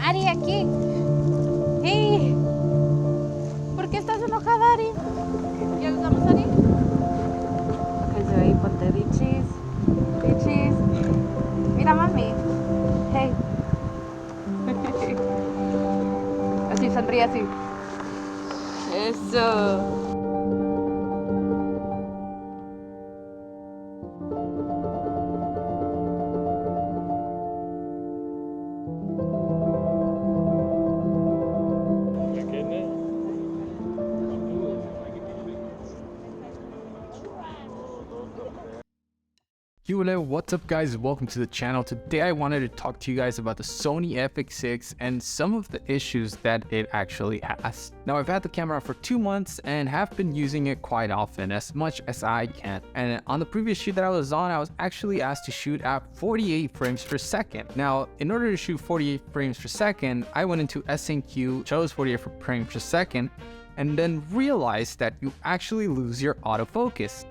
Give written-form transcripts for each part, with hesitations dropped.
Ari, aquí. Hey. ¿Por qué estás enojada, Ari? ¿Ya nos vamos, Ari? Pues ahí, ponte dichis. Dichis. Mira, mami. Hey. Así, sonríe así. Eso. Yo, what's up guys, welcome to the channel. Today I wanted to talk to you guys about the Sony FX6 and some of the issues that it actually has. Now I've had the camera for 2 months and have been using it quite often, as much as I can. And on the previous shoot that I was on, I was actually asked to shoot at 48 frames per second. Now in order to shoot 48 frames per second, I went into S&Q, chose 48 frames per second, and then realized that you actually lose your autofocus.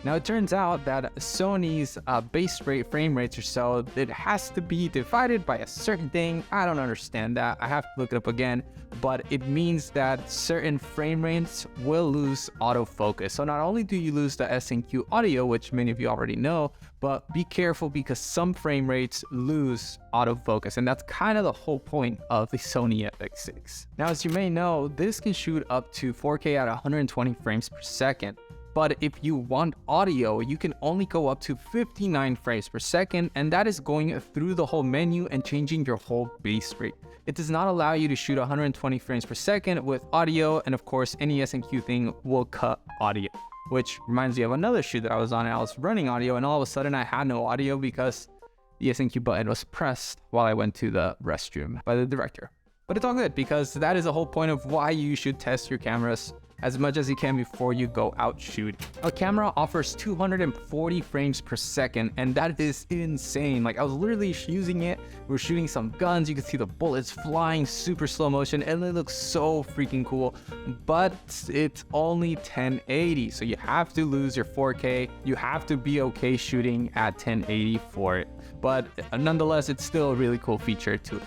Now it turns out that Sony's base rate frame rates or so, it has to be divided by a certain thing. I don't understand that. I have to look it up again, but it means that certain frame rates will lose autofocus. So not only do you lose the S&Q audio, which many of you already know, but be careful because some frame rates lose autofocus, and that's kind of the whole point of the Sony FX6. Now, as you may know, this can shoot up to 4K at 120 frames per second. But if you want audio, you can only go up to 59 frames per second, and that is going through the whole menu and changing your whole base rate. It does not allow you to shoot 120 frames per second with audio, and of course, any S&Q thing will cut audio. Which reminds me of another shoot that I was on, and I was running audio, and all of a sudden I had no audio because the S&Q button was pressed while I went to the restroom by the director. But it's all good because that is the whole point of why you should test your cameras as much as you can before you go out shooting. A camera offers 240 frames per second, and that is insane. Like, I was literally using it, we were shooting some guns, you could see the bullets flying super slow motion, and it looks so freaking cool, but it's only 1080, so you have to lose your 4K, you have to be okay shooting at 1080 for it, but nonetheless, it's still a really cool feature to it.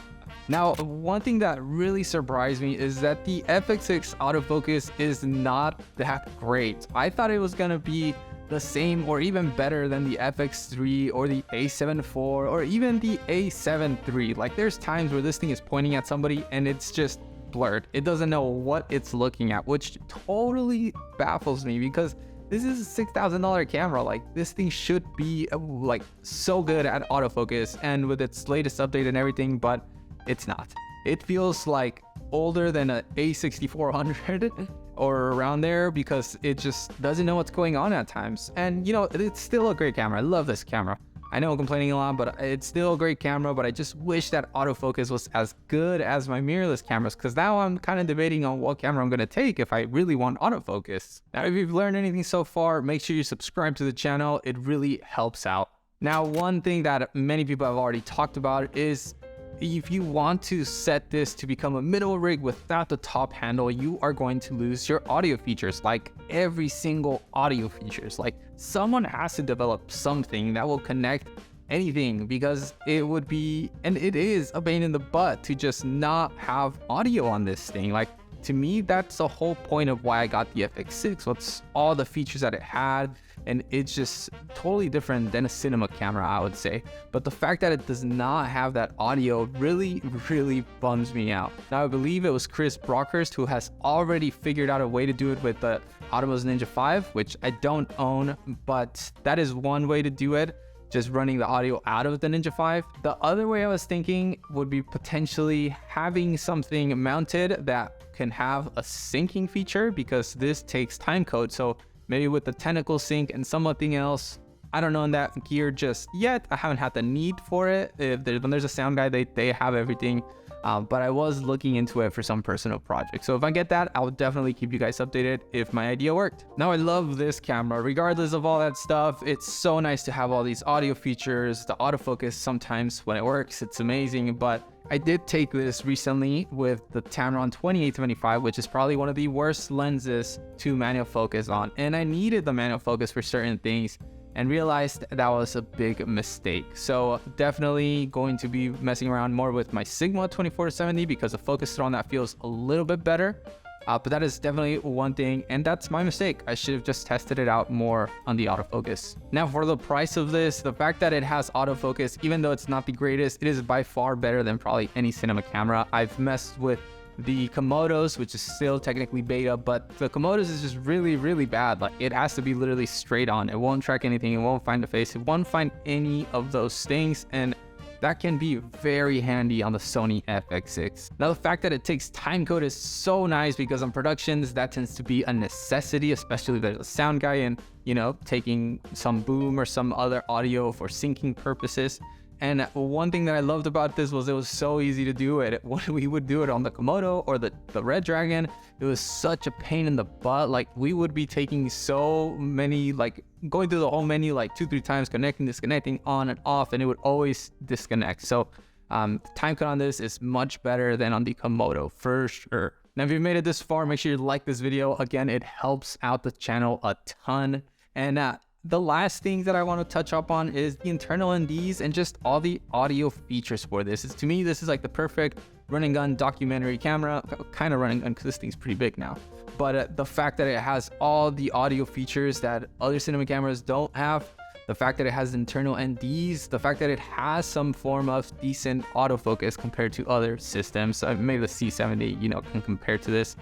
Now, one thing that really surprised me is that the FX6 autofocus is not that great. I thought it was gonna be the same or even better than the FX3 or the A7 IV or even the A7 III. Like, there's times where this thing is pointing at somebody and it's just blurred. It doesn't know what it's looking at, which totally baffles me because this is a $6,000 camera. Like, this thing should be like so good at autofocus and with its latest update and everything, but it's not. It feels like older than an A6400 or around there because it just doesn't know what's going on at times. And you know, it's still a great camera. I love this camera. I know I'm complaining a lot, but it's still a great camera, but I just wish that autofocus was as good as my mirrorless cameras, because now I'm kind of debating on what camera I'm going to take if I really want autofocus. Now, if you've learned anything so far, make sure you subscribe to the channel. It really helps out. Now, one thing that many people have already talked about is if you want to set this to become a middle rig without the top handle, you are going to lose your audio features, like every single audio features. Like, someone has to develop something that will connect anything, because it would be, and it is, a pain in the butt to just not have audio on this thing. Like, to me, that's the whole point of why I got the FX6. What's all the features that it had, and it's just totally different than a cinema camera, I would say. But the fact that it does not have that audio really bums me out. Now, I believe it was Chris Brockhurst who has already figured out a way to do it with the Atomos Ninja 5, which I don't own, but that is one way to do it, just running the audio out of the Ninja 5. The other way I was thinking would be potentially having something mounted that can have a syncing feature, because this takes timecode. So maybe with the tentacle sync and something else. I don't own that gear just yet. I haven't had the need for it. When there's a sound guy, they have everything. But I was looking into it for some personal project. So if I get that, I'll definitely keep you guys updated if my idea worked. Now, I love this camera. Regardless of all that stuff, it's so nice to have all these audio features. The autofocus, sometimes when it works, it's amazing. But I did take this recently with the Tamron 2875, which is probably one of the worst lenses to manual focus on. And I needed the manual focus for certain things. and realized that was a big mistake. So definitely going to be messing around more with my Sigma 24-70 because the focus on that feels a little bit better. But that is definitely one thing, and that's my mistake. I should have just tested it out more on the autofocus. Now for the price of this, the fact that it has autofocus, even though it's not the greatest, it is by far better than probably any cinema camera. I've messed with the Komodos, which is still technically beta, but the Komodos is just really bad. Like, it has to be literally straight on. It won't track anything, it won't find the face, it won't find any of those things, and that can be very handy on the Sony FX6. Now, the fact that it takes timecode is so nice because on productions, that tends to be a necessity, especially if there's a sound guy and, you know, taking some boom or some other audio for syncing purposes. And one thing that I loved about this was it was so easy to do it. When we would do it on the Komodo or the Red Dragon, it was such a pain in the butt. Like, we would be taking so many, like going through the whole menu like 2-3 times, connecting, disconnecting, on and off, and it would always disconnect. So time cut on this is much better than on the Komodo for sure. Now, if you made it this far, make sure you like this video. Again, it helps out the channel a ton. And the last thing that I want to touch up on is the internal NDs and just all the audio features for this. To me, this is like the perfect run and gun documentary camera, kind of run and gun because this thing's pretty big now. But the fact that it has all the audio features that other cinema cameras don't have, the fact that it has internal NDs, the fact that it has some form of decent autofocus compared to other systems. Maybe the C70, you know, can compare to this.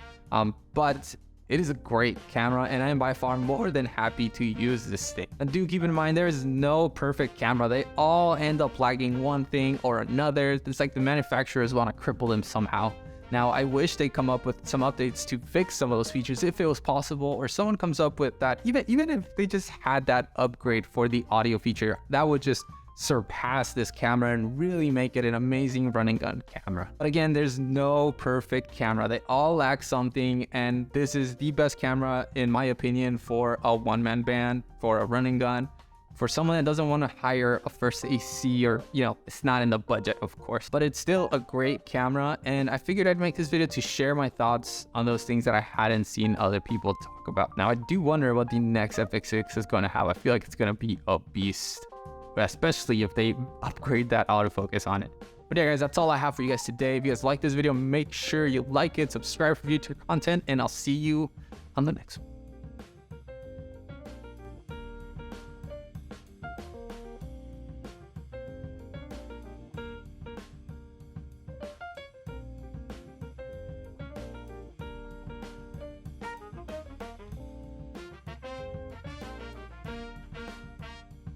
But it is a great camera, and I am by far more than happy to use this thing. And do keep in mind, there is no perfect camera. They all end up lagging one thing or another. It's like the manufacturers want to cripple them somehow. Now, I wish they come up with some updates to fix some of those features if it was possible, or someone comes up with that. Even if they just had that upgrade for the audio feature, that would just surpass this camera and really make it an amazing run and gun camera. But again, there's no perfect camera. They all lack something, and this is the best camera in my opinion for a one-man band, for a run and gun, for someone that doesn't want to hire a first AC, or, you know, it's not in the budget, of course, but it's still a great camera. And I figured I'd make this video to share my thoughts on those things that I hadn't seen other people talk about. Now, I do wonder what the next FX6 is going to have. I feel like it's going to be a beast, especially if they upgrade that autofocus on it. But yeah, guys, that's all I have for you guys today. If you guys like this video, make sure you like it, subscribe for future content, and I'll see you on the next one.